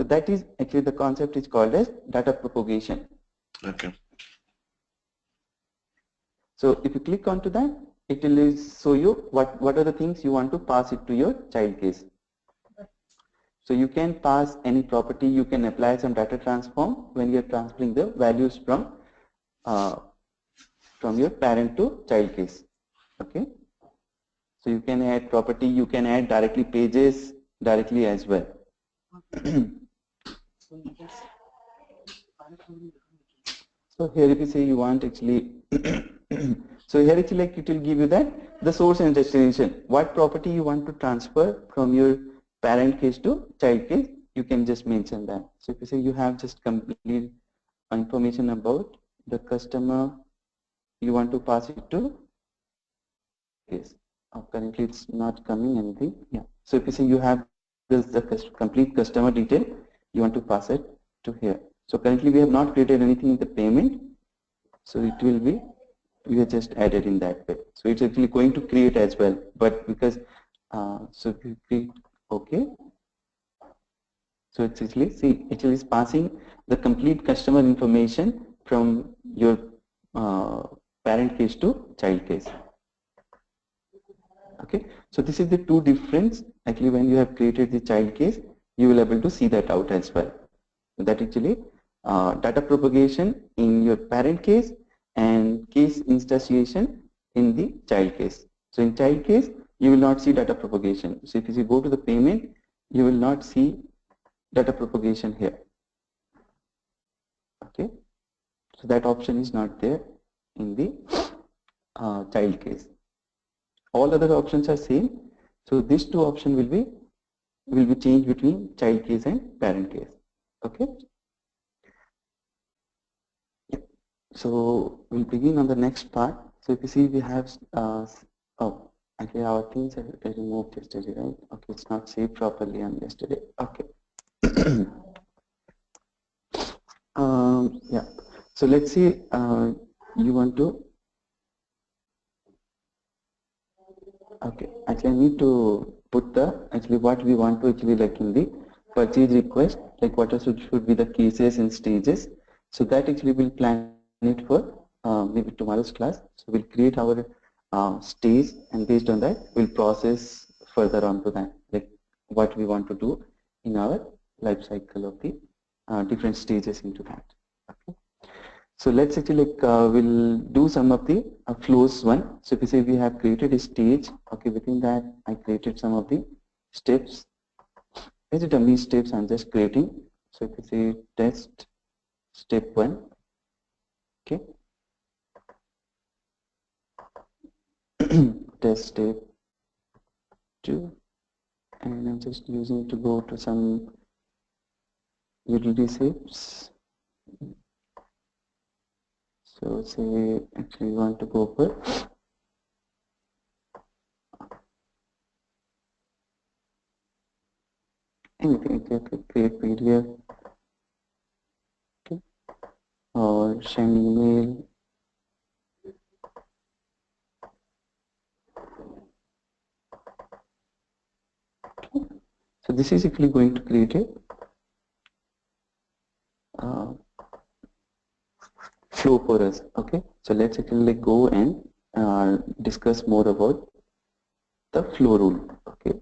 So that is actually the concept is called as data propagation. Okay. So if you click onto that, it will show you what are the things you want to pass it to your child case. So you can pass any property, you can apply some data transform when you are transferring the values from your parent to child case. Okay. So you can add property, you can add directly pages directly as well. So here if you say you want actually, so here actually like it will give you that the source and destination, what property you want to transfer from your parent case to child case, you can just mention that. So if you say you have just complete information about the customer, you want to pass it to case. Currently it's not coming anything. Yeah. So if you say you have this the complete customer detail, you want to pass it to here. So currently we have not created anything in the payment. So it will be, we have just added in that way. So it's actually going to create as well. But because, so if you click OK, so it's actually, see, it is passing the complete customer information from your parent case to child case. Okay, so this is the two difference. Actually, when you have created the child case, you will able to see that out as well. That actually data propagation in your parent case and case instantiation in the child case. So in child case, you will not see data propagation. So if you go to the payment, you will not see data propagation here. Okay, so that option is not there in the child case. All other options are same. So these two options will be changed between child case and parent case. Okay. Yeah. So we'll begin on the next part. So if you see, we have oh, actually our things are removed yesterday, right? Okay, it's not saved properly on yesterday. Okay. Yeah. So let's see. You want to. Okay, actually I need to put the actually what we want to actually like in the purchase request, like what should be the cases and stages. So that actually we'll plan it for maybe tomorrow's class. So we'll create our stage, and based on that we'll process further on to that, like what we want to do in our life cycle of the different stages into that. Okay. So let's actually like we'll do some of the flows one. So if you say we have created a stage, okay, within that I created some of the steps. As a dummy steps I'm just creating. So if you say test step 1, okay, test step 2, and I'm just using to go to some utility steps. So say actually we want to go for anything, okay, create PDF, okay, or send email. Okay. So this is actually going to create a flow for us. Okay, so let's actually go and discuss more about the flow rule. Okay.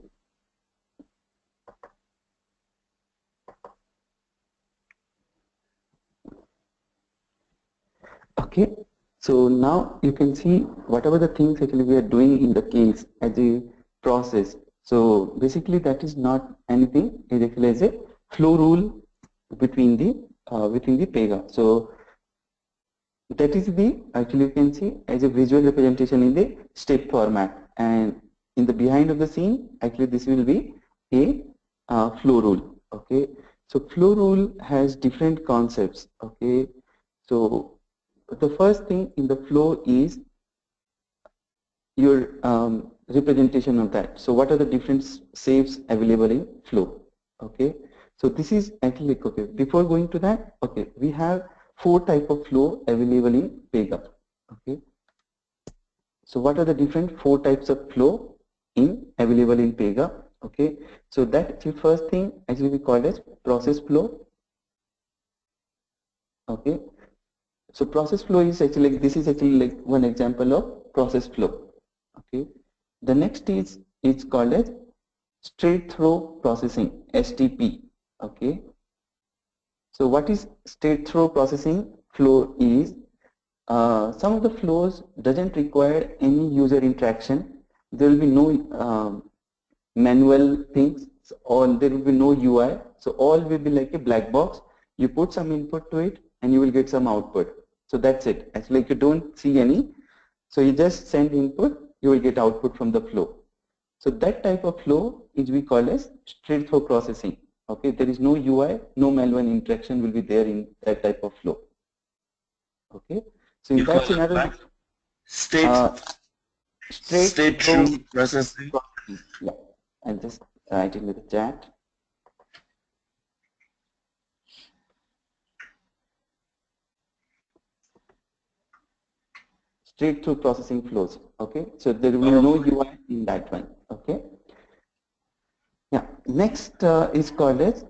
Okay, so now you can see whatever the things actually we are doing in the case as a process. So basically that is not anything, it actually is a flow rule between the within the Pega. So that is the actually you can see as a visual representation in the step format, and in the behind of the scene actually this will be a flow rule. Okay, so flow rule has different concepts. Okay, so the first thing in the flow is your representation of that. So what are the different shapes available in flow? Okay, so this is actually okay. Before going to that, okay, we have 4 type of flow available in Pega. Okay, so what are the different 4 types of flow in available in Pega? Okay, so that the first thing actually we call as process flow. Okay, so process flow is actually like, this is actually like one example of process flow. Okay, the next is it's called as straight through processing, STP. Okay, so what is straight through processing flow is some of the flows doesn't require any user interaction. There will be no manual things, or there will be no UI. So all will be like a black box. You put some input to it and you will get some output. So that's it. It's like you don't see any. So you just send input, you will get output from the flow. So that type of flow is we call as straight through processing. Okay, there is no UI, no manual interaction will be there in that type of flow. Okay, so in You that call it scenario, what? State straight through through processing. processing. Yeah, I'll just write it in the chat. Straight through processing flows. Okay, so there will be no UI in that one. Okay, yeah. Next is called as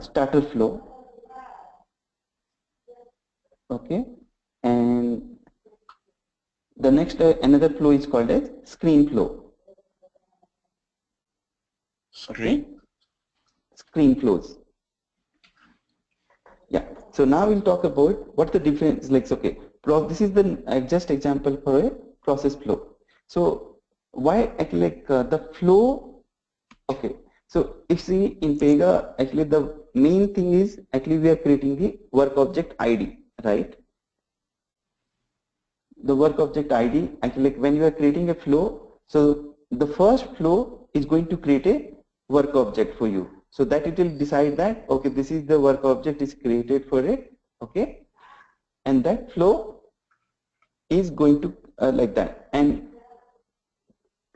starter flow. Okay, and the next another flow is called as screen flow. Okay, screen flows. Yeah. So now we'll talk about what the difference. Like, okay, this is the just example for a process flow. So why actually like the flow? Okay. So if see in Pega, actually the main thing is actually we are creating the work object ID, right? The work object ID actually like when you are creating a flow, so the first flow is going to create a work object for you. So that it will decide that okay, this is the work object is created for it. Okay, and that flow is going to like that, and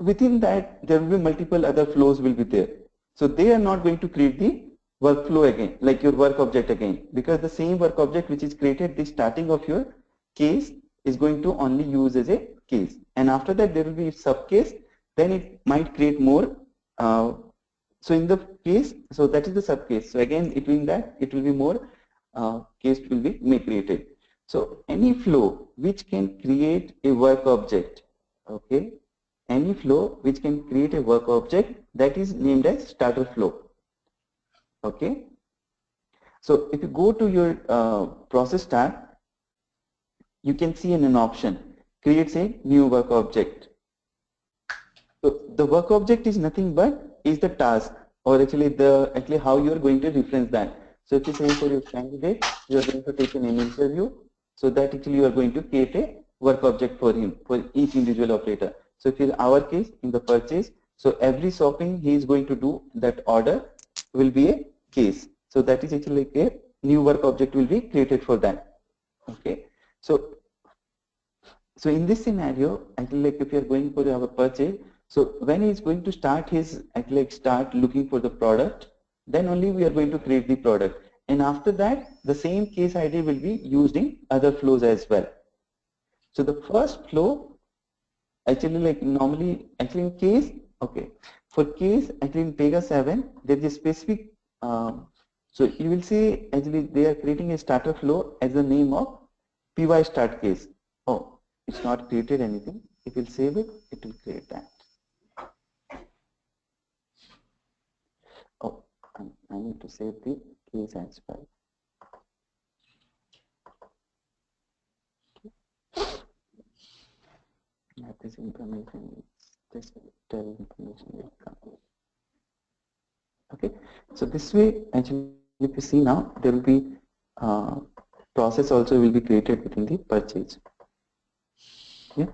within that there will be multiple other flows will be there. So they are not going to create the workflow again, like your work object again, because the same work object which is created the starting of your case is going to only use as a case, and after that there will be sub case, then it might create more. So in the case, so that is the sub case. So again, it means that it will be more case will be created. So any flow which can create a work object, okay, any flow which can create a work object, that is named as starter flow. Okay. So if you go to your process tab, you can see an option creates a new work object. So the work object is nothing but is the task, or actually how you are going to reference that. So if you say for your candidate, you are going to take an interview, so that actually you are going to create a work object for him for each individual operator. So if in our case in the purchase, so every shopping he is going to do that order will be a case. So that is actually like a new work object will be created for that. Okay. So in this scenario, actually like if you are going for our purchase, so when he is going to start his actually like start looking for the product, then only we are going to create the product. And after that, the same case ID will be used in other flows as well. So the first flow actually like normally actually in case, okay, for case actually in Pega 7, there is a specific, so you will see actually they are creating a starter flow as the name of py start case. Oh, it's not created anything. If you save it, it will create that. Oh, I need to save the case as well. That is information. This tell information will come. Okay, so this way actually if you see now there will be process also will be created within the purchase. Yeah.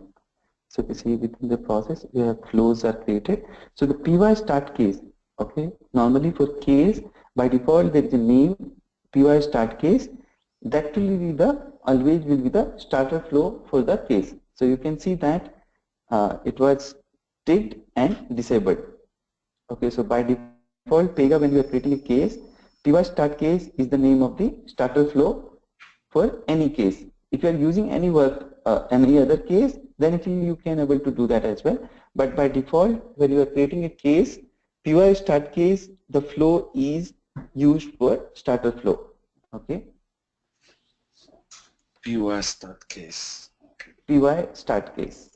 So you see within the process you have flows are created. So the py start case, okay, normally for case by default there is a name py start case, that will be the always will be the starter flow for the case. So you can see that it was ticked and disabled. Okay, so by default Pega when you are creating a case, py start case is the name of the starter flow for any case. If you are using any any other case, then actually you can able to do that as well. But by default, when you are creating a case, PY start case, the flow is used for starter flow. Okay. PY start case. Okay. PY start case.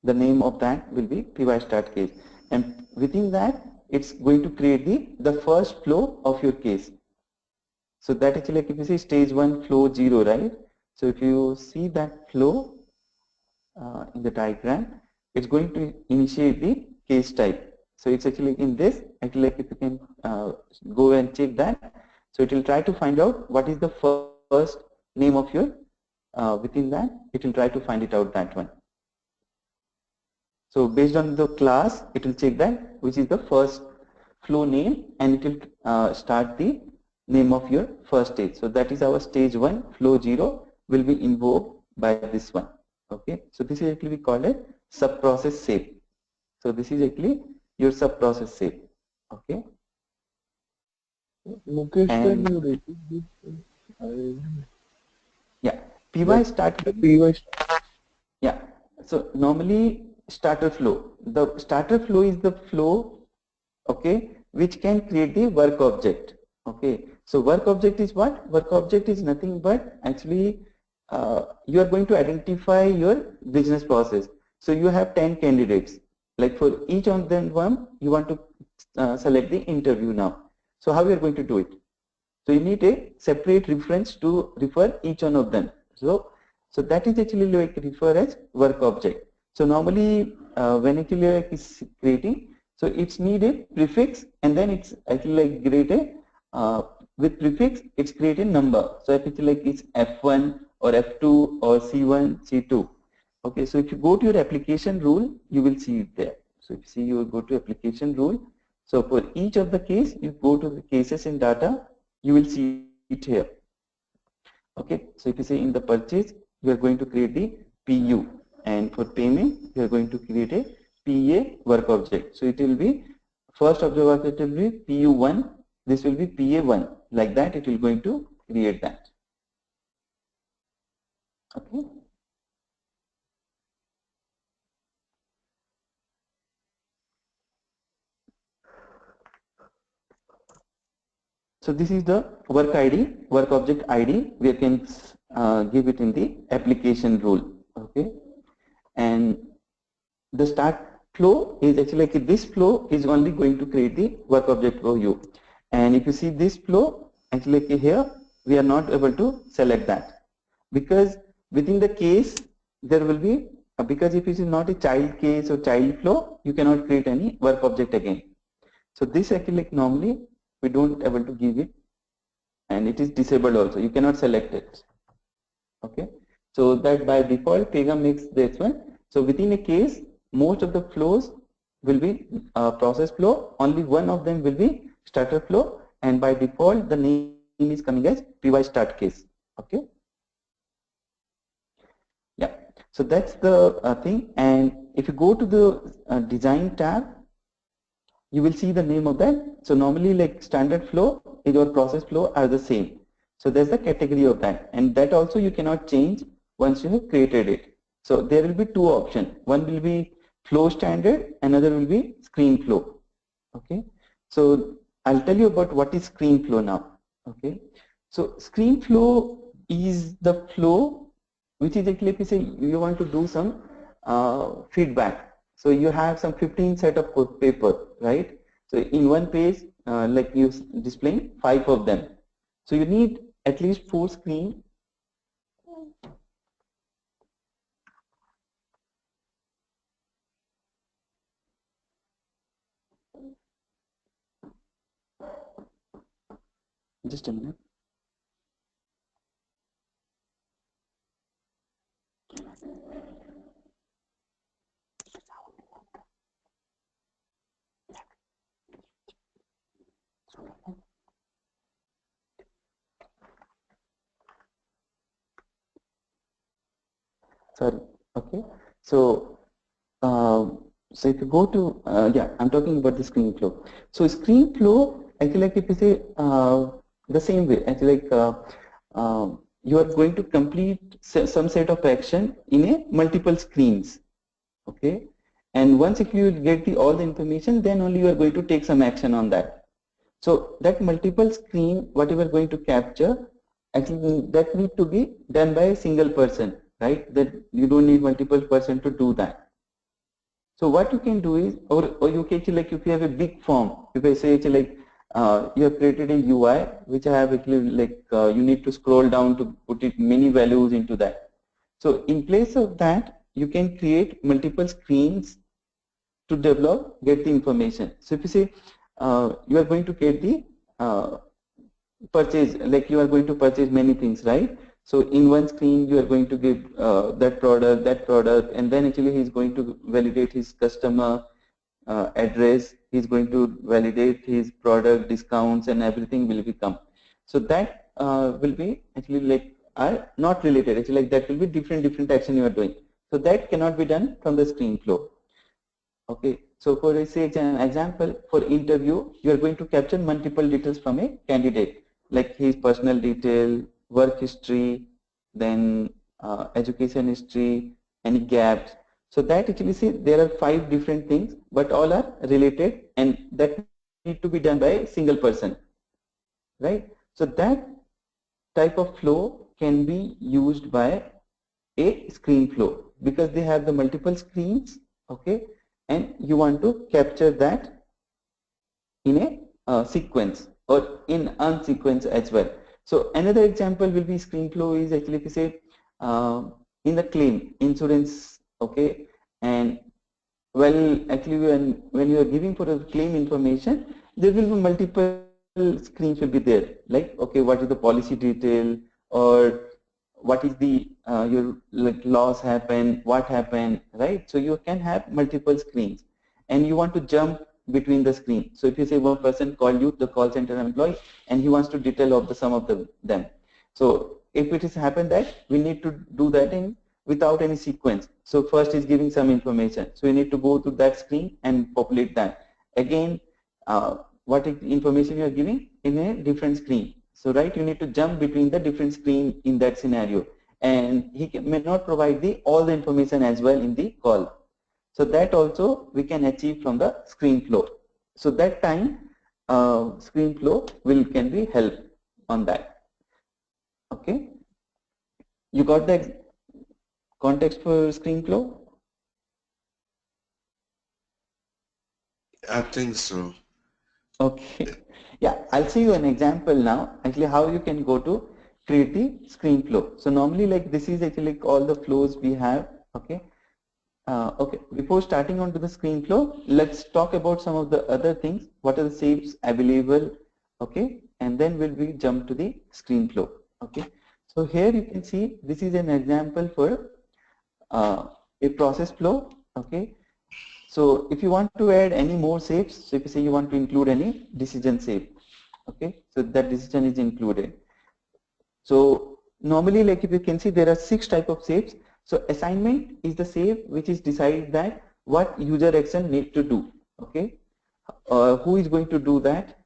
The name of that will be PY start case, and within that it's going to create the first flow of your case. So that actually, like if you see stage 1 flow 0, right? So if you see that flow in the diagram, it's going to initiate the case type. So it's actually in this, actually like if you can go and check that. So it will try to find out what is the first name of your, within that, it will try to find it out, that one. So based on the class, it will check that which is the first flow name, and it will start the name of your first stage. So that is our stage 1 flow 0 will be invoked by this one. Okay, so this is actually we call it sub process save. So this is actually your sub process save. Okay. Mukesh, can you repeat this? Yeah, PY start. PY. Yeah. So normally starter flow. The starter flow is the flow, okay, which can create the work object. Okay. So work object is what? Work object is nothing but actually you are going to identify your business process. So you have 10 candidates. Like for each of them one, you want to select the interview now. So how you are going to do it? So you need a separate reference to refer each one of them. So that is actually like refer as work object. So normally when actually like is creating, so it's need a prefix, and then it's actually like create a with prefix it's create a number. So if it's like it's F1 or F2 or C1, C2. Okay, so if you go to your application rule, you will see it there. So if you see, you will go to application rule. So for each of the case, you go to the cases in data, you will see it here. Okay, so if you say in the purchase, you are going to create the PU, and for payment, you are going to create a PA work object. So it will be first object will be PU1, this will be PA1, like that it will going to create that. Okay. So this is the work ID, work object ID. We can give it in the application rule. Okay, and the start flow is actually like this flow is only going to create the work object for you. And if you see this flow, actually like here we are not able to select that, because within the case there will be because if it is not a child case or child flow, you cannot create any work object again. So this actually like normally we don't able to give it, and it is disabled also. You cannot select it. Okay. So that by default Pega makes this one. So within a case, most of the flows will be process flow. Only one of them will be starter flow, and by default the name is coming as PY start case. Okay. Yeah. So that's the thing. And if you go to the design tab, you will see the name of that. So normally like standard flow is your process flow are the same. So there's a category of that, and that also you cannot change once you have created it. So there will be two options. One will be flow standard, another will be screen flow. Okay. So I'll tell you about what is screen flow now. Okay. So screen flow is the flow which is actually, if you say you want to do some feedback. So you have some 15 set of paper, right? So in one page, like you displaying 5 of them. So you need at least 4 screen. Just a minute. Sorry. Okay. So so if you go to yeah, I'm talking about the screen flow. So screen flow actually, like if you say the same way, actually like you are going to complete some set of action in a multiple screens. Okay, And once if you get all the information, then only you are going to take some action on that. So that multiple screen, whatever you are going to capture, actually that need to be done by a single person, right? That you don't need multiple person to do that. So what you can do is, or you can actually, like if you have a big form, you can say actually like you have created a UI which I have actually like you need to scroll down to put it many values into that. So in place of that, you can create multiple screens to develop, get the information. So if you say you are going to get the purchase, like you are going to purchase many things, right? So in one screen you are going to give that product, and then actually he is going to validate his customer address, he is going to validate his product discounts, and everything will become. So that will be actually like are not related. Actually, like that will be different action you are doing. So that cannot be done from the screen flow. Okay, so for say an example, for interview, you are going to capture multiple details from a candidate, like his personal detail, work history, then education history, any gaps. So that actually see there are 5 different things, but all are related, and that need to be done by a single person, right? So that type of flow can be used by a screen flow because they have the multiple screens, okay, and you want to capture that in a sequence or in unsequence as well. So another example will be screen flow is actually if you say in the claim insurance, okay, and well actually when you are giving for a claim information, there will be multiple screens will be there, like okay, what is the policy detail, or what is the your like loss happen, what happened, right? So you can have multiple screens and you want to jump between the screen. So if you say one person called you, the call center employee, and he wants to detail of the sum of them. So if it has happened that we need to do that in without any sequence. So first is giving some information. So you need to go to that screen and populate that. Again, what information you are giving in a different screen. So right, you need to jump between the different screen in that scenario, and he may not provide the all the information as well in the call. So that also we can achieve from the screen flow. So that time screen flow can be help on that. Okay, you got the context for screen flow? I think so. Okay. Yeah, I'll show you an example now, actually how you can go to create the screen flow. So normally like this is actually like all the flows we have, okay. Okay, before starting on to the screen flow, let's talk about some of the other things. What are the shapes available, okay, and then we jump to the screen flow, okay. So here you can see this is an example for a process flow, okay. So if you want to add any more shapes, so if you say you want to include any decision shape, okay, so that decision is included. So normally like if you can see there are 6 type of shapes. So assignment is the shape which is decide that what user action need to do, okay. Who is going to do that?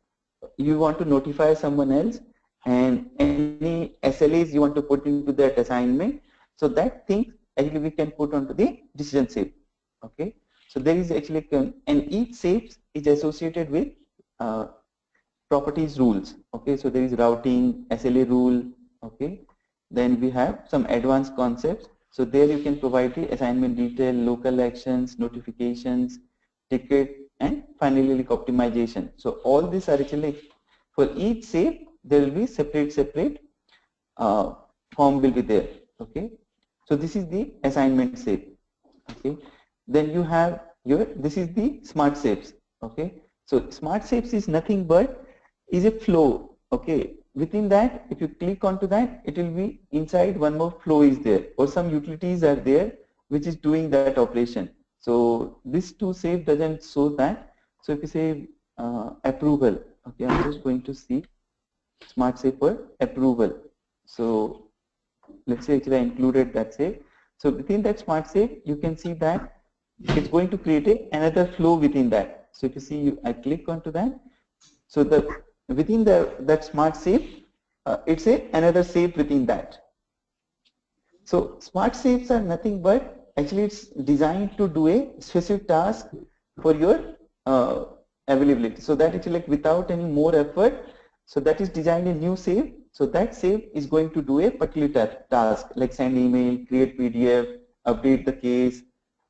You want to notify someone else, and any SLAs you want to put into that assignment. So that thing actually we can put onto the decision shape, okay. So there is actually, and each shape is associated with properties rules, okay. So there is routing, SLA rule, okay. Then we have some advanced concepts. So there you can provide the assignment detail, local actions, notifications, ticket, and finally like optimization. So all these are actually for each shape there will be separate uh, form will be there, okay. So this is the assignment shape, okay. Then you have your, this is the smart shapes, okay. So smart shapes is nothing but is a flow, okay. Within that, if you click onto that, it will be inside one more flow is there, or some utilities are there which is doing that operation. So this two shape doesn't show that. So if you say approval, okay, I'm just going to see smart shape for approval. So let's say actually I included that shape. So within that smart shape, you can see that it's going to create another flow within that. So if you see, I click onto that. So the within that smart shape, it's another shape within that. So smart shapes are nothing but actually it's designed to do a specific task for your availability. So that actually like without any more effort, so that is designed a new save. So that save is going to do a particular task like send email, create PDF, update the case,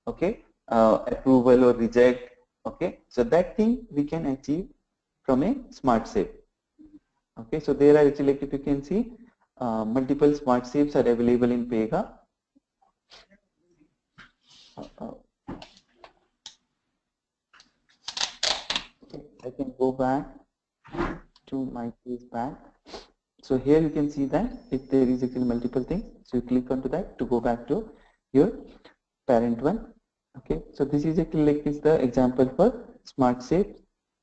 okay, approval or reject, okay. So that thing we can achieve from a smart save. Okay, so there are actually like if you can see multiple smart saves are available in Pega. Okay, I can go back to my case back. So here you can see that if there is actually multiple things, so you click onto that to go back to your parent one. Okay, so this is actually like is the example for smart save,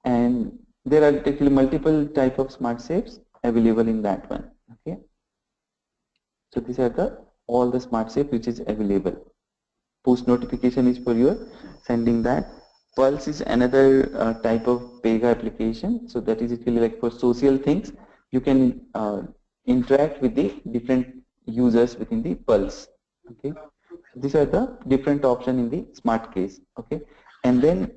and there are actually multiple type of smart saves available in that one. Okay, so these are the all the smart save which is available. Push notification is for your sending that. Pulse is another type of Pega application. So that is actually like for social things. You can interact with the different users within the Pulse. Okay, these are the different option in the smart case. Okay, and then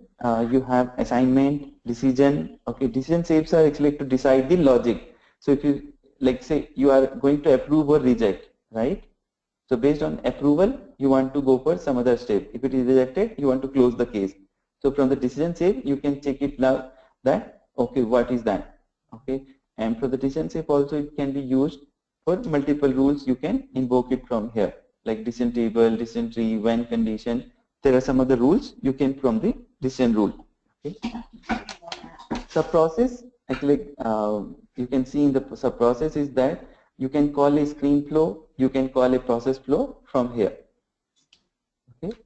you have assignment, decision. Okay, decision saves are actually to decide the logic. So if you like say you are going to approve or reject, right? So based on approval, you want to go for some other step. If it is rejected, you want to close the case. So from the decision save, you can check it now that, okay, what is that? Okay. And for the decision save also, it can be used for multiple rules. You can invoke it from here, like decision table, decision tree, when condition. There are some other rules you can from the decision rule. Okay. Sub process, actually, you can see in the sub process is that you can call a screen flow, you can call a process flow from here. Okay.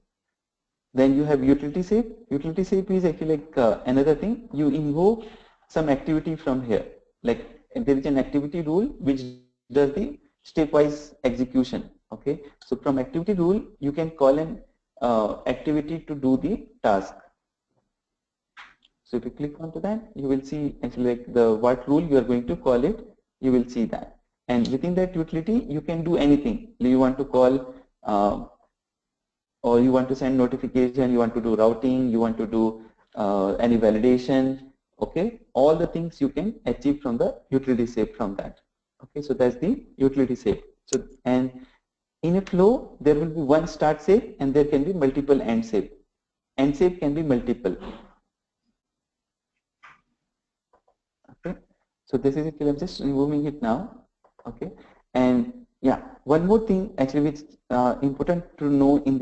Then you have utility save. Utility save is actually like another thing. You invoke some activity from here. Like there is an activity rule which does the stepwise execution. Okay. So from activity rule, you can call an activity to do the task. So if you click onto that, you will see actually like the what rule you are going to call it. You will see that. And within that utility, you can do anything. You want to call or you want to send notification, you want to do routing, you want to do any validation, okay? All the things you can achieve from the utility save from that. Okay, so that's the utility save. So, and in a flow, there will be one start save and there can be multiple end save. End save can be multiple. Okay, so this is it. I'm just removing it now. Okay, and yeah, one more thing actually which important to know in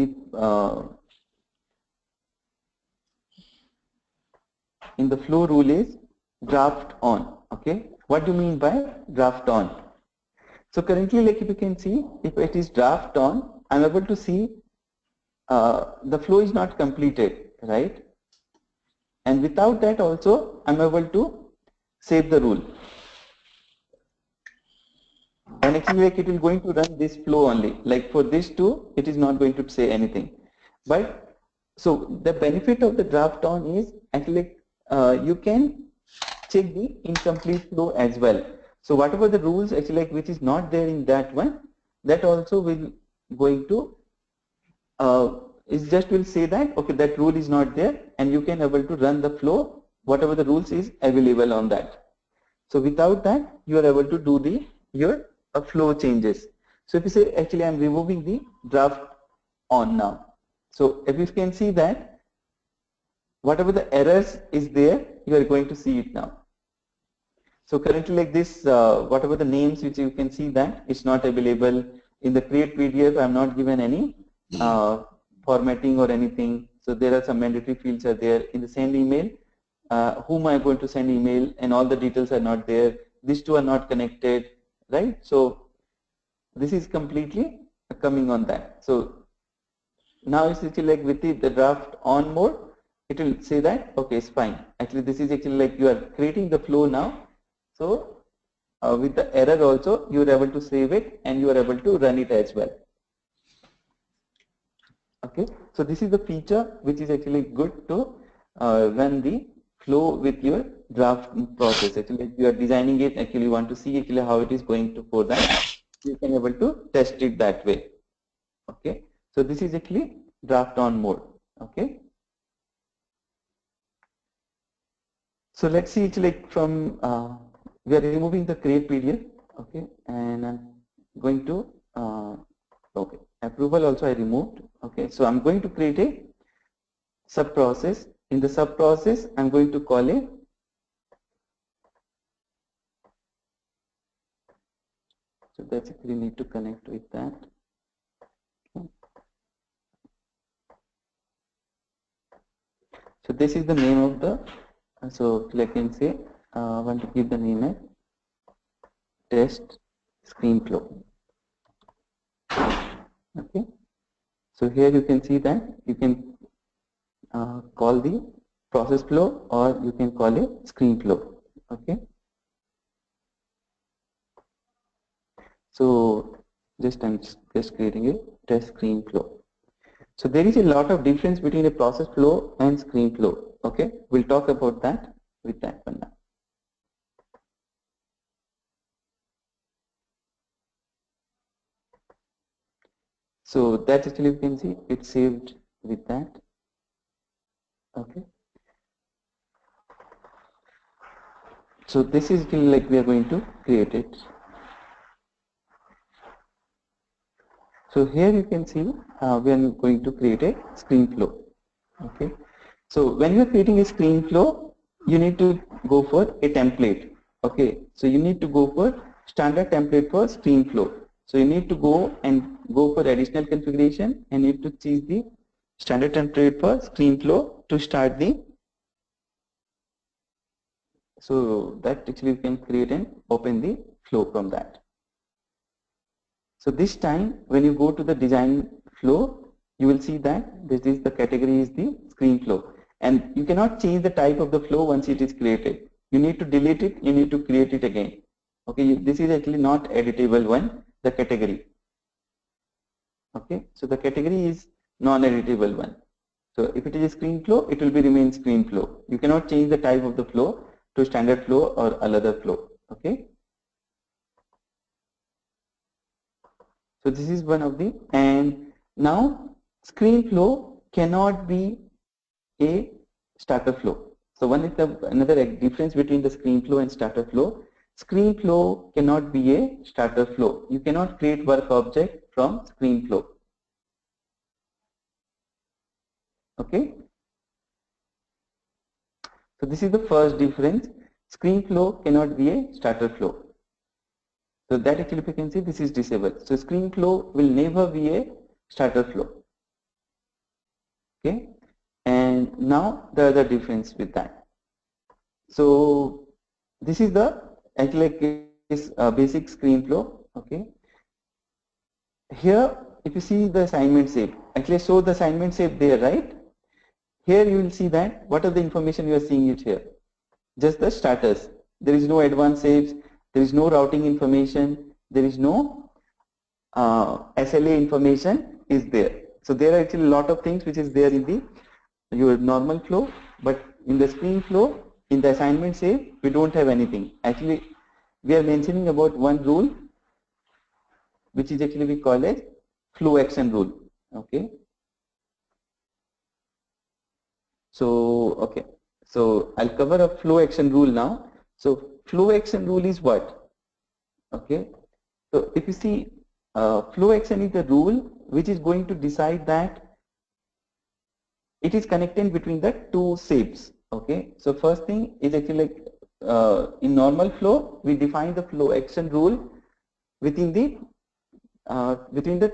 the flow rule is draft on. Okay, what do you mean by draft on? So currently, like if you can see, if it is draft on, I'm able to see the flow is not completed, right? And without that also, I'm able to save the rule. And actually like it will going to run this flow only. Like for this two, it is not going to say anything. But so the benefit of the draft on is actually you can check the incomplete flow as well. So whatever the rules actually like which is not there in that one, that also will going to it just will say that okay that rule is not there and you can able to run the flow whatever the rules is available on that. So without that you are able to do the your flow changes. So if you say actually I'm removing the draft on now. So if you can see that whatever the errors is there you are going to see it now. So currently like this whatever the names which you can see that it's not available in the create PDF. I'm not given any formatting or anything. So there are some mandatory fields are there in the send email. Whom I'm going to send email and all the details are not there. These two are not connected, right? So this is completely coming on that. So now it's actually like with the draft on mode, it will say that okay, it's fine. Actually, this is actually like you are creating the flow now. So with the error also, you are able to save it and you are able to run it as well. Okay, so this is the feature which is actually good to run the flow with your draft process. Actually, you are designing it. Actually, you want to see actually how it is going to for that. You can able to test it that way. Okay, so this is actually draft on mode. Okay. So let's see it like from we are removing the create PDF. Okay, and I'm going to okay, approval also I removed. Okay, so I'm going to create a sub process. In the sub process, I'm going to call a so that's actually need to connect with that. Okay. So this is the name of the so I can say I want to give the name as test screen flow. Okay. So here you can see that you can call the process flow or you can call it screen flow. Okay. So I'm just creating a test screen flow. So there is a lot of difference between a process flow and screen flow. Okay. We'll talk about that with that one now. So that actually you can see it's saved with that. Okay. So this is like we are going to create it. So here you can see we are going to create a screen flow. Okay. So when you are creating a screen flow, you need to go for a template. Okay. So you need to go for standard template for screen flow. So you need to go for additional configuration and need to choose the standard template for screen flow to start the. So that actually you can create and open the flow from that. So this time when you go to the design flow, you will see that this is the category is the screen flow, and you cannot change the type of the flow once it is created. You need to delete it, you need to create it again. Okay, this is actually not editable one, the category. Okay, so the category is non-editable one. So if it is a screen flow, it will be remain screen flow. You cannot change the type of the flow to standard flow or another flow. Okay. So this is one of the, and now screen flow cannot be a starter flow. So one is another difference between the screen flow and starter flow. Screen flow cannot be a starter flow. You cannot create work object from screen flow. Okay. So this is the first difference. Screen flow cannot be a starter flow. So that actually you can see this is disabled. So screen flow will never be a starter flow. Okay. And now the other difference with that. So this is the actually like is basic screen flow. Okay. Here, if you see the assignment shape, actually show the assignment shape there, right? Here you will see that what are the information you are seeing it here. Just the starters. There is no advanced shapes. There is no routing information. There is no SLA information is there. So there are actually a lot of things which is there in the your normal flow, but in the screen flow, in the assignment shape, we don't have anything. Actually, we are mentioning about one rule, which is actually we call as flow action rule. Okay. So okay. So I'll cover a flow action rule now. So flow action rule is what? Okay. So if you see, flow action is the rule which is going to decide that it is connecting between the two shapes. Okay. So first thing is actually like in normal flow, we define the flow action rule within the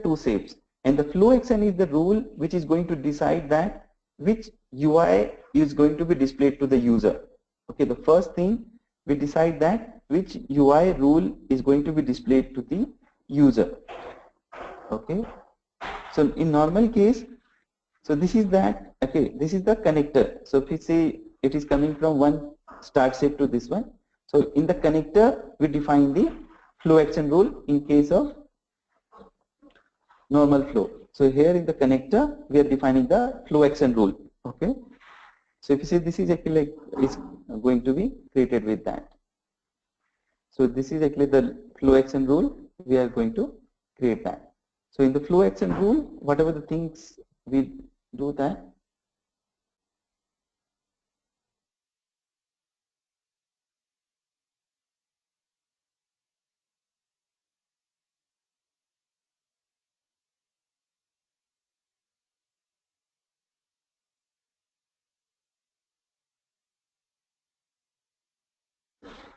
two shapes, and the flow action is the rule which is going to decide that which UI is going to be displayed to the user. Okay. The first thing we decide that which UI rule is going to be displayed to the user. Okay. So in normal case, so this is that, okay, this is the connector. So if we say it is coming from one start shape to this one, so in the connector we define the flow action rule in case of normal flow. So here in the connector we are defining the flow action rule. Okay. So if you see this is actually like is going to be created with that. So this is actually the flow action rule, we are going to create that. So in the flow action rule, whatever the things we do that.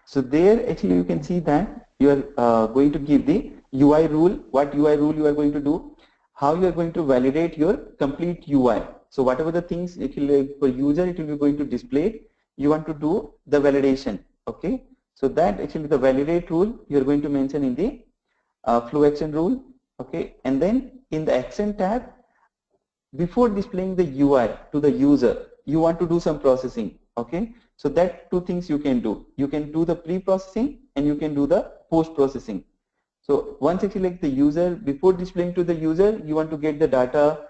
So there actually you can see that you are going to give the UI rule, what UI rule you are going to do, how you are going to validate your complete UI. So whatever the things actually for user it will be going to display, you want to do the validation. Okay. So that actually the validate rule you are going to mention in the flow action rule. Okay. And then in the action tab, before displaying the UI to the user, you want to do some processing. Okay, so that two things you can do. You can do the pre-processing and you can do the post-processing. So once you select the user, before displaying to the user, you want to get the data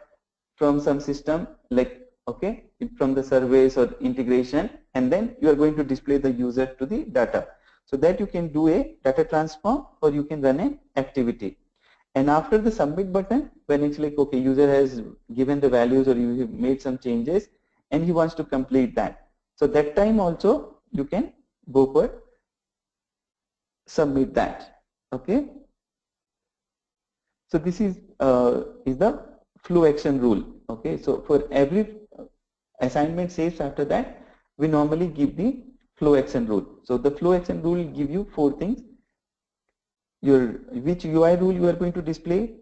from some system like, okay, from the surveys or integration, and then you are going to display the user to the data. So that you can do a data transform or you can run an activity. And after the submit button, when it's like, okay, user has given the values or you have made some changes and he wants to complete that. So that time also you can go for submit that. Okay. So this is the flow action rule. Okay. So for every assignment saves after that, we normally give the flow action rule. So the flow action rule will give you 4 things. Which UI rule you are going to display,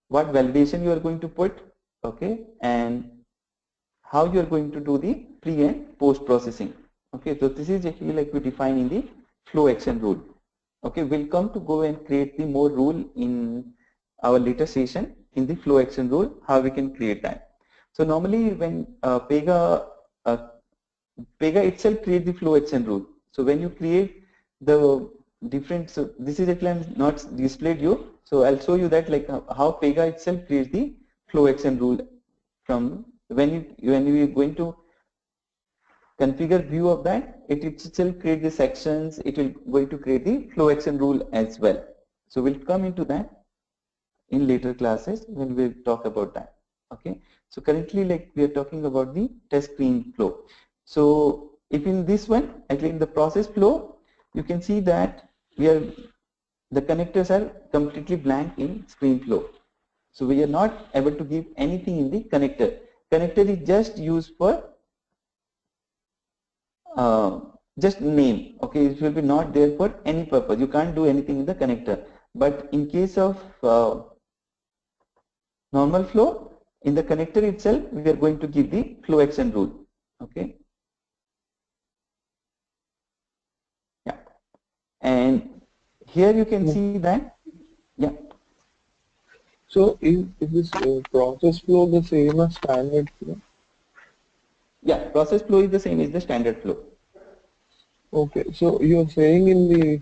what validation you are going to put, okay, and how you are going to do the pre and post processing. Okay, so this is actually like we define in the flow action rule. Okay, we'll come to go and create the more rule in our later session in the flow action rule, how we can create that. So normally when Pega itself create the flow action rule. So when you create the different, so this is actually not displayed you. So I'll show you that like how Pega itself creates the flow action rule from when you are going to configure view of that, it itself create the sections, it will going to create the flow action rule as well. So we'll come into that in later classes when we talk about that. Okay. So currently like we are talking about the test screen flow. So if in this one, actually in the process flow, you can see that the connectors are completely blank in screen flow. So we are not able to give anything in the connector. Connector is just used for just name. Okay, it will be not there for any purpose. You can't do anything in the connector. But in case of normal flow, in the connector itself, we are going to give the flow action rule. Okay. Yeah. And here you can see that. Yeah. So is this process flow the same as standard flow? Yeah, process flow is the same as the standard flow. Okay, so you're saying in the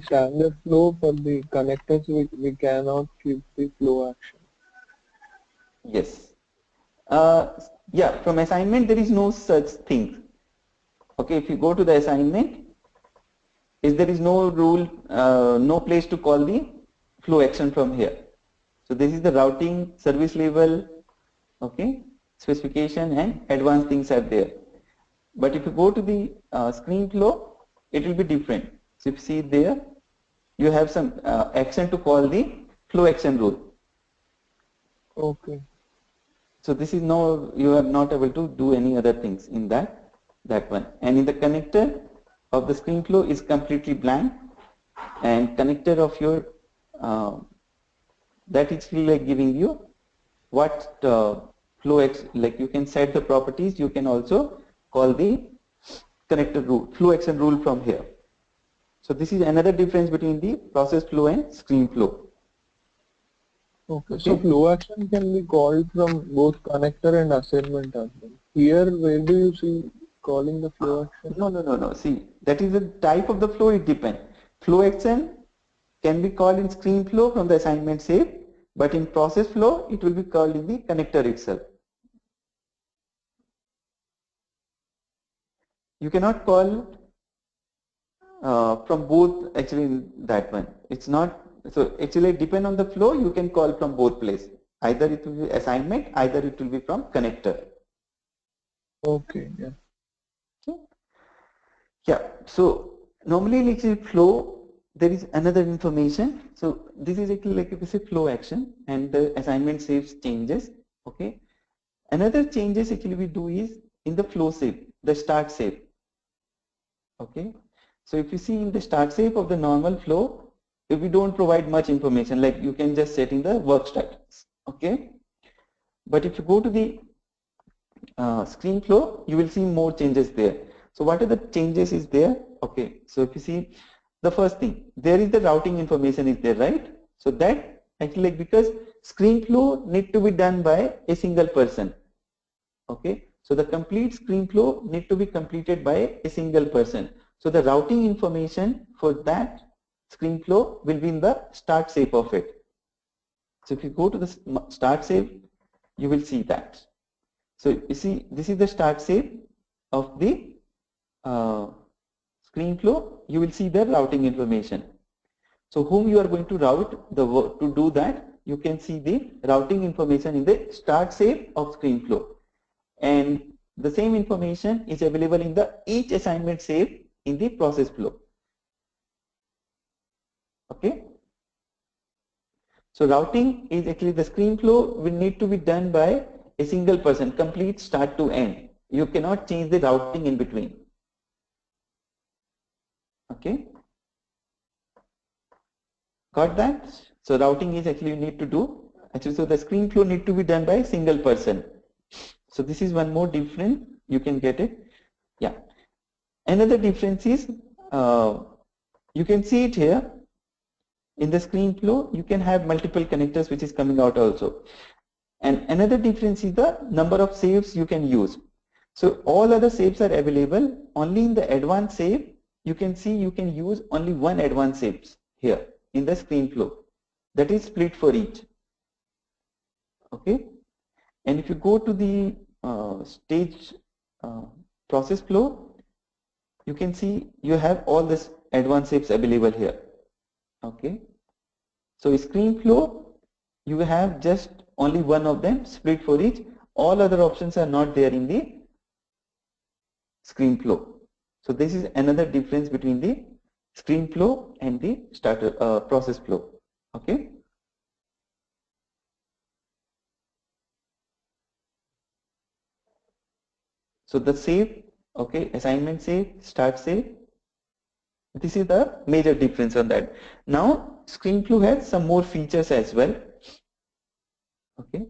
standard flow for the connectors we cannot keep the flow action. Yes. Yeah, from assignment there is no such thing. Okay, if you go to the assignment, there is no rule, no place to call the flow action from here. So this is the routing, service level, okay, specification and advanced things are there. But if you go to the screen flow, it will be different. So if you see there, you have some action to call the flow action rule. Okay. So this is no, you are not able to do any other things in that one. And in the connector of the screen flow is completely blank, and connector of your that is like giving you what like you can set the properties. You can also call the connector rule, flow action rule from here. So this is another difference between the process flow and screen flow. Okay, so flow action can be called from both connector and assignment as well. Here, where do you see calling the flow action? No. See, that is the type of the flow, it depends. Flow action can be called in screen flow from the assignment save, but in process flow, it will be called in the connector itself. You cannot call from both actually in that one. It's not, so actually depend on the flow, you can call from both places. Either it will be assignment, either it will be from connector. Okay, yeah. Okay. Yeah, so normally like say flow, there is another information. So this is actually like if you say flow action and the assignment saves changes. Okay. Another changes actually we do is in the flow save, the start save. Okay. So if you see in the start save of the normal flow, if we don't provide much information, like you can just set in the work status. Okay. But if you go to the screen flow, you will see more changes there. So what are the changes is there? Okay, so if you see the first thing, there is the routing information is there, right? So that actually like because screen flow need to be done by a single person. Okay, so the complete screen flow need to be completed by a single person. So the routing information for that screen flow will be in the start save of it. So if you go to the start save, you will see that. So you see, this is the start save of the screen flow. You will see the routing information. So whom you are going to route the work to do that, you can see the routing information in the start save of screen flow. And the same information is available in the each assignment save in the process flow. Okay. So routing is actually the screen flow will need to be done by a single person, complete start to end. You cannot change the routing in between. Okay. Got that? So routing is actually you need to do. Actually, so the screen flow need to be done by a single person. So this is one more difference. You can get it. Yeah. Another difference is you can see it here. In the screen flow, you can have multiple connectors which is coming out also. And another difference is the number of saves you can use. So all other saves are available. Only in the advanced save, you can see you can use only one advanced saves here in the screen flow. That is split for each. Okay. And if you go to the stage process flow, you can see you have all this advanced saves available here. Okay. So screen flow, you have just only one of them split for each. All other options are not there in the screen flow. So this is another difference between the screen flow and the starter process flow. Okay. So the save, okay, assignment save, start save. This is the major difference on that. Now ScreenFlow has some more features as well. Okay.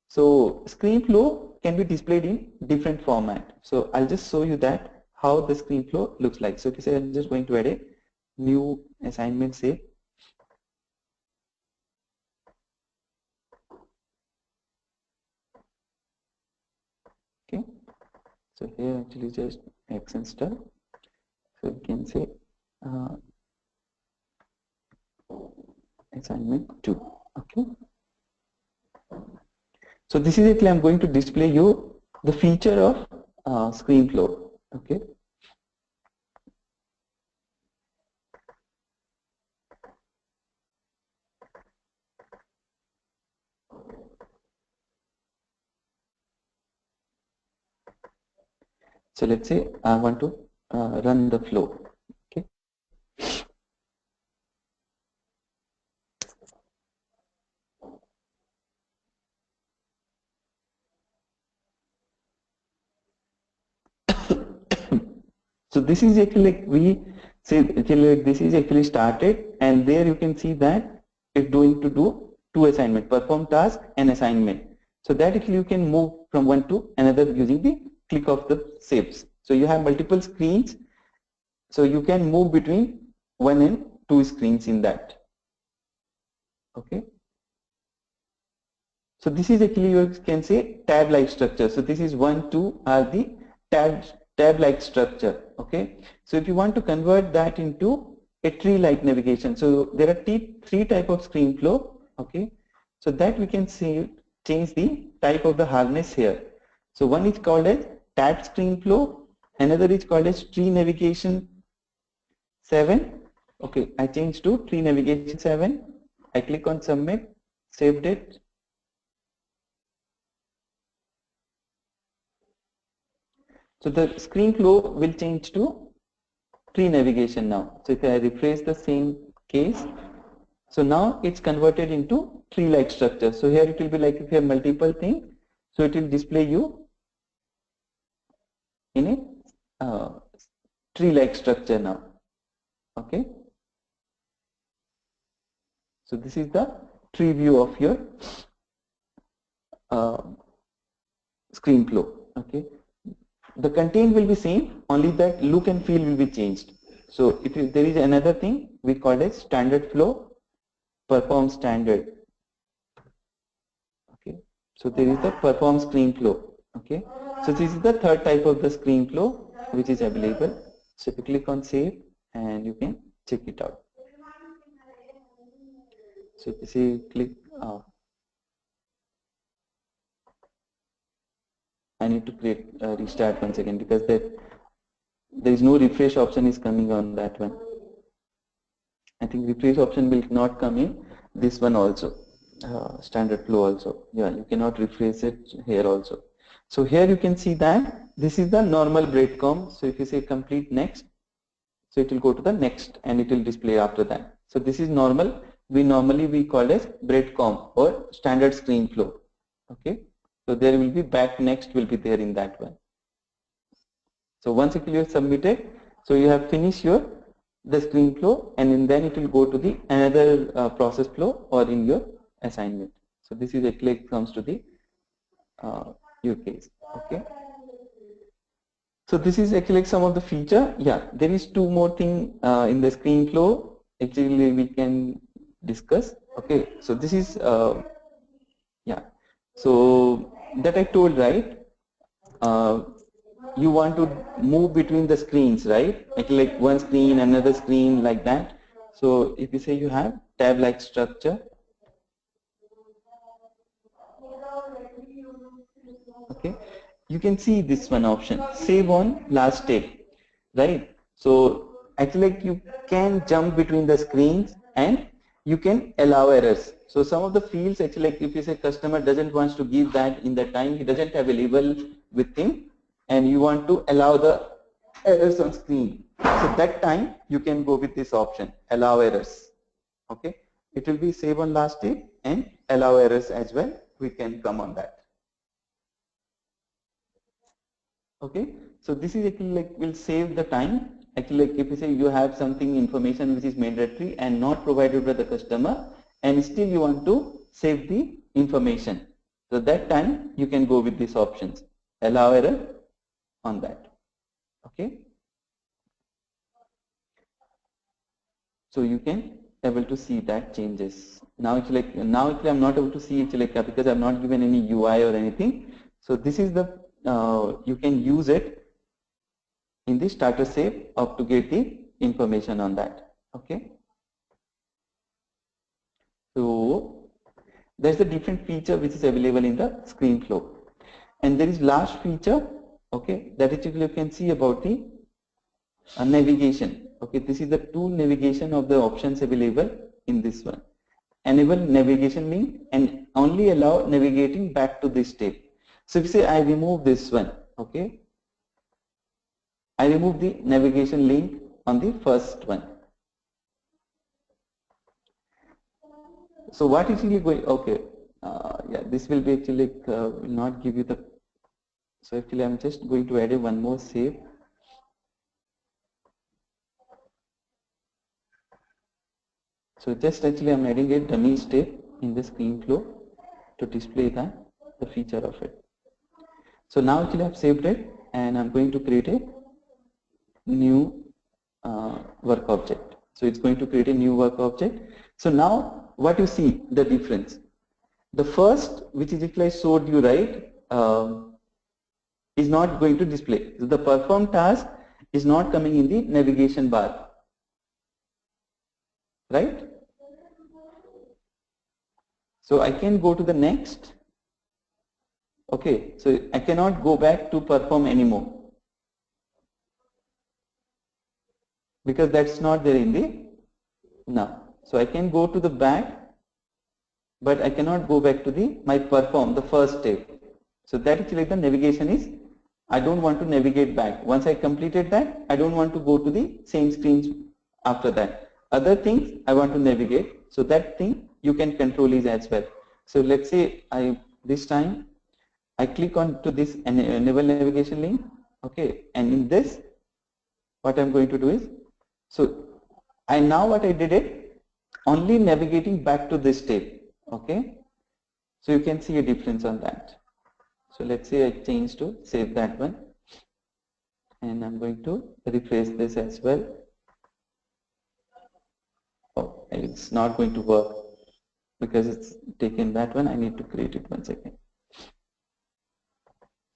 So ScreenFlow can be displayed in different format. So I'll just show you that how the ScreenFlow looks like. So if you say I'm just going to add a new assignment save. Okay. So here actually just action star. So you can say assignment 2. Okay. So this is actually I'm going to display you the feature of ScreenFlow. Okay. So let's say I want to run the flow. Okay. So this is actually like we say actually like this is actually started, and there you can see that it's going to do two assignment, perform task and assignment. So that actually you can move from one to another using the click of the saves. So you have multiple screens, so you can move between one and two screens in that. Okay. So this is actually you can say tab-like structure. So this is 1, 2 are the tab-like structure. Okay. So if you want to convert that into a tree-like navigation, so there are three type of screen flow. Okay. So that we can see change the type of the harness here. So one is called as tab screen flow. Another is called as tree navigation 7. Okay. I changed to tree navigation 7. I click on submit, saved it. So the screen flow will change to tree navigation now. So if I refresh the same case, so now it's converted into tree-like structure. So here it will be like if you have multiple things, so it will display you in a tree-like structure now. Okay. So this is the tree view of your screen flow. Okay. The content will be same, only that look and feel will be changed. So there is another thing we call as standard flow, perform standard. Okay. So there is the perform screen flow. Okay. So this is the third type of the screen flow which is available. So if you click on save and you can check it out. So if you see click, I need to create restart once again because there is no refresh option is coming on that one. I think refresh option will not come in this one also, standard flow also. Yeah, you cannot refresh it here also. So here you can see that this is the normal breadcrumb. So if you say complete next, so it will go to the next and it will display after that. So this is normal. We call as breadcrumb or standard screen flow. Okay. So there will be back next will be there in that one. So once you have submitted, so you have finished the screen flow, and then it will go to the another process flow or in your assignment. So this is actually comes to the your case. Okay. So this is actually some of the feature. Yeah, there is two more thing in the screen flow. Actually, we can discuss. Okay. So this is yeah. So that I told, right. You want to move between the screens, right? Like one screen, another screen, like that. So if you say you have tab-like structure, okay, you can see this one option, save on last step, right? So actually like you can jump between the screens and you can allow errors. So some of the fields actually like if you say customer doesn't want to give that in the time, he doesn't have a label with him, and you want to allow the errors on screen. So that time you can go with this option, allow errors. Okay, it will be save on last step and allow errors as well. We can come on that. Okay, so this is actually like will save the time. Actually, like if you say you have something information which is mandatory and not provided by the customer, and still you want to save the information. So that time you can go with these options, allow error on that. Okay. So you can able to see that changes. Now it's like I'm not able to see it like because I'm not given any UI or anything. So this is the you can use it in the starter save up to get the information on that. Okay. So there's a different feature which is available in the screen flow, and there is last feature. Okay, that is you can see about the navigation. Okay, this is the tool navigation of the options available in this one. Enable navigation link and only allow navigating back to this step. So if you say I remove this one, okay, I remove the navigation link on the first one. So what is really going? Okay, yeah, this will be actually will not give you the. So actually, I'm just going to add one more save. So just actually, I'm adding a dummy step in the screen flow to display the feature of it. So now actually I've saved it, and I'm going to create a new work object. So it's going to create a new work object. So now what you see the difference. The first, which is if I showed you, right, is not going to display. So the perform task is not coming in the navigation bar, right? So I can go to the next. Okay, so I cannot go back to perform anymore because that's not there in the now. So I can go to the back, but I cannot go back to the my perform the first step. So that actually the navigation is I don't want to navigate back. Once I completed that, I don't want to go to the same screens after that. Other things I want to navigate, so that thing you can control it as well. So let's say this time I click on to this enable navigation link, okay, and in this what I'm going to do is, so now what I did it, only navigating back to this tab, okay. So you can see a difference on that. So let's say I change to save that one, and I'm going to refresh this as well. Oh, it's not going to work because it's taken that one. I need to create it once again.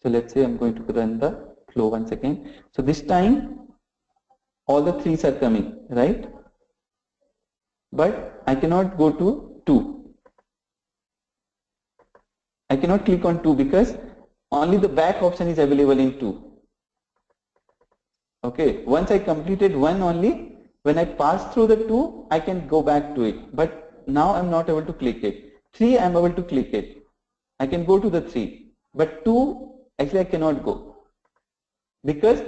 So let's say I'm going to run the flow once again. So this time all the threes are coming, right? But I cannot go to 2. I cannot click on 2 because only the back option is available in 2. Okay, once I completed 1 only, when I pass through the 2, I can go back to it. But now I'm not able to click it. 3, I'm able to click it. I can go to the 3. But 2, actually I cannot go. Because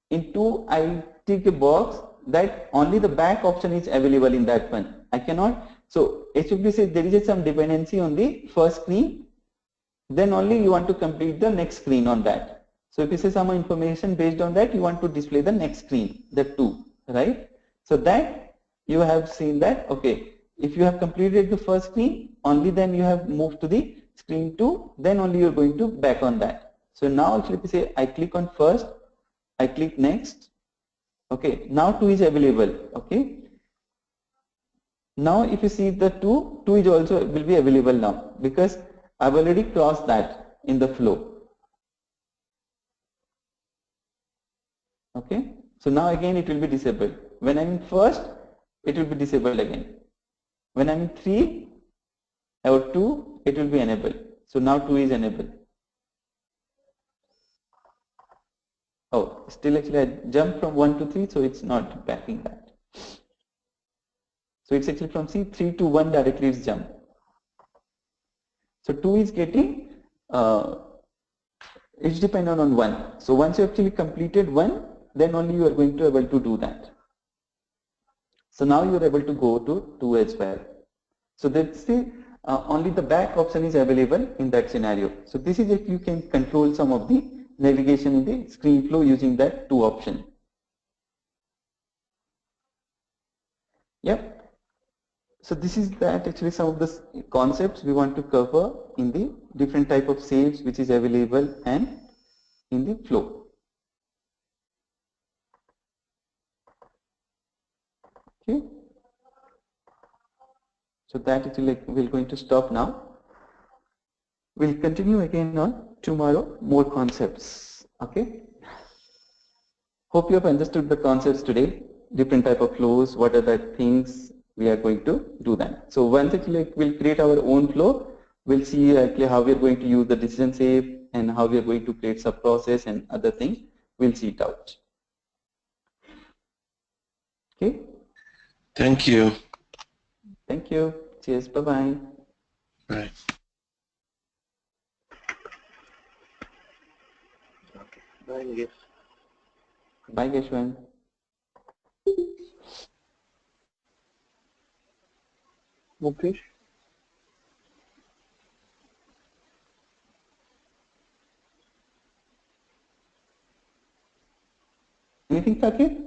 in 2, I tick a box that only the back option is available in that one. I cannot. So HFD says there is some dependency on the first screen. Then only you want to complete the next screen on that. So if you say some information based on that, you want to display the next screen, the 2, right? So that you have seen that, okay, if you have completed the first screen, only then you have moved to the screen 2, then only you're going to back on that. So now actually if you say I click on first, I click next, okay, now 2 is available, okay. Now if you see the 2 is also will be available now because I've already crossed that in the flow. Okay, so now again it will be disabled. When I'm in first, it will be disabled again. When I'm in 3 or 2, it will be enabled. So now 2 is enabled. Oh, still actually I jumped from 1 to 3, so it's not backing that. So it's actually from 3 to 1 directly it's jump. So 2 is getting, it's dependent on 1. So once you actually completed 1, then only you are going to able to do that. So now you are able to go to 2 as well. So that's the only the back option is available in that scenario. So this is if you can control some of the navigation in the screen flow using that 2 option. Yep. So this is that actually some of the concepts we want to cover in the different type of saves which is available and in the flow. Okay. So that actually we're going to stop now. We'll continue again on tomorrow, more concepts. Okay. Hope you have understood the concepts today, different type of flows, what are the things we are going to do that. So once actually we'll create our own flow, we'll see actually how we're going to use the decision save and how we're going to create sub process and other things. We'll see it out. Okay. Thank you. Thank you. Cheers. Bye-bye. Bye. Bye, Bye, Geshwan. Mukesh? Anything, Saket?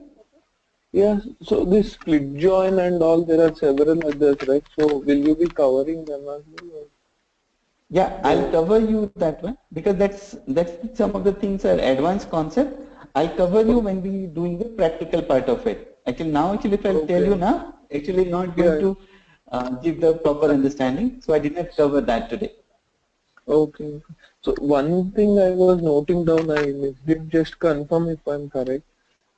Yeah, so this split join and all, there are several others, right? So will you be covering them as well? Or? Yeah, I'll cover you that one because that's some of the things are advanced concept. I'll cover you when we doing the practical part of it. Actually now if I'll tell you now, actually not going to give the proper understanding. So I did not cover that today. Okay. So one thing I was noting down, I missed it, just confirm if I'm correct.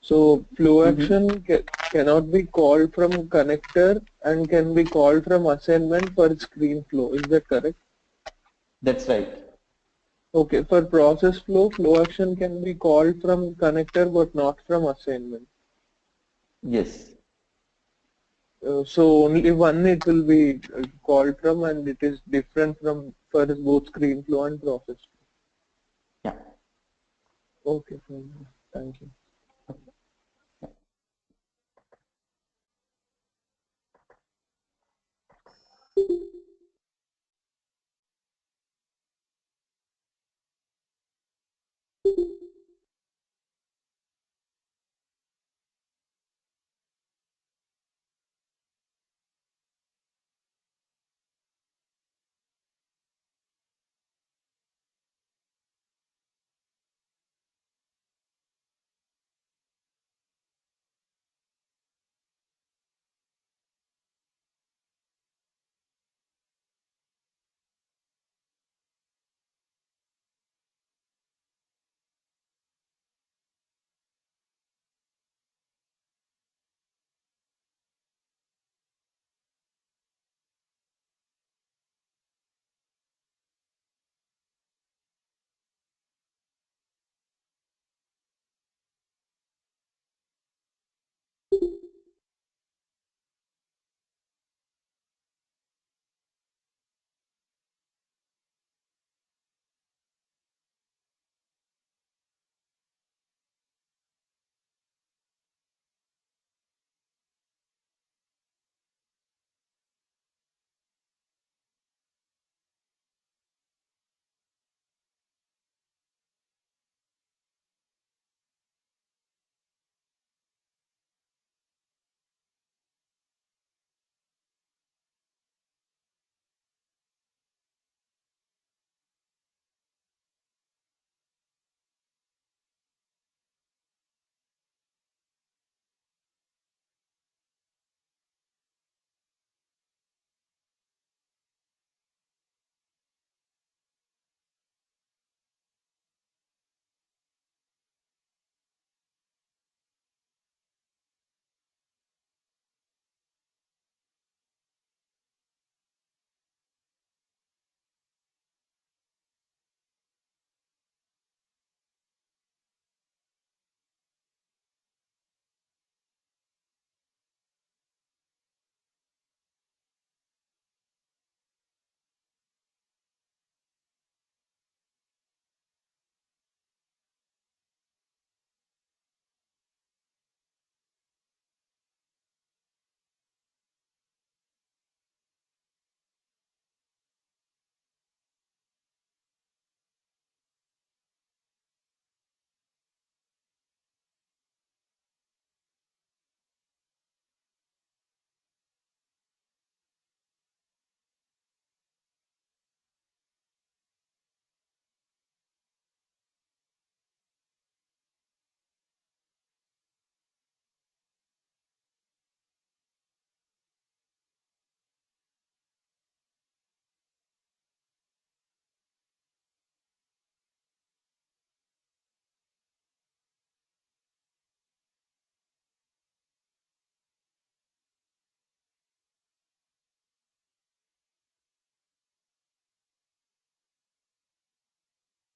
So flow action cannot be called from connector and can be called from assignment for screen flow. Is that correct? That's right. Okay. For process flow, flow action can be called from connector but not from assignment. Yes. So only one it will be called from, and it is different from for both screen flow and process flow. Yeah. Okay, fine. Thank you.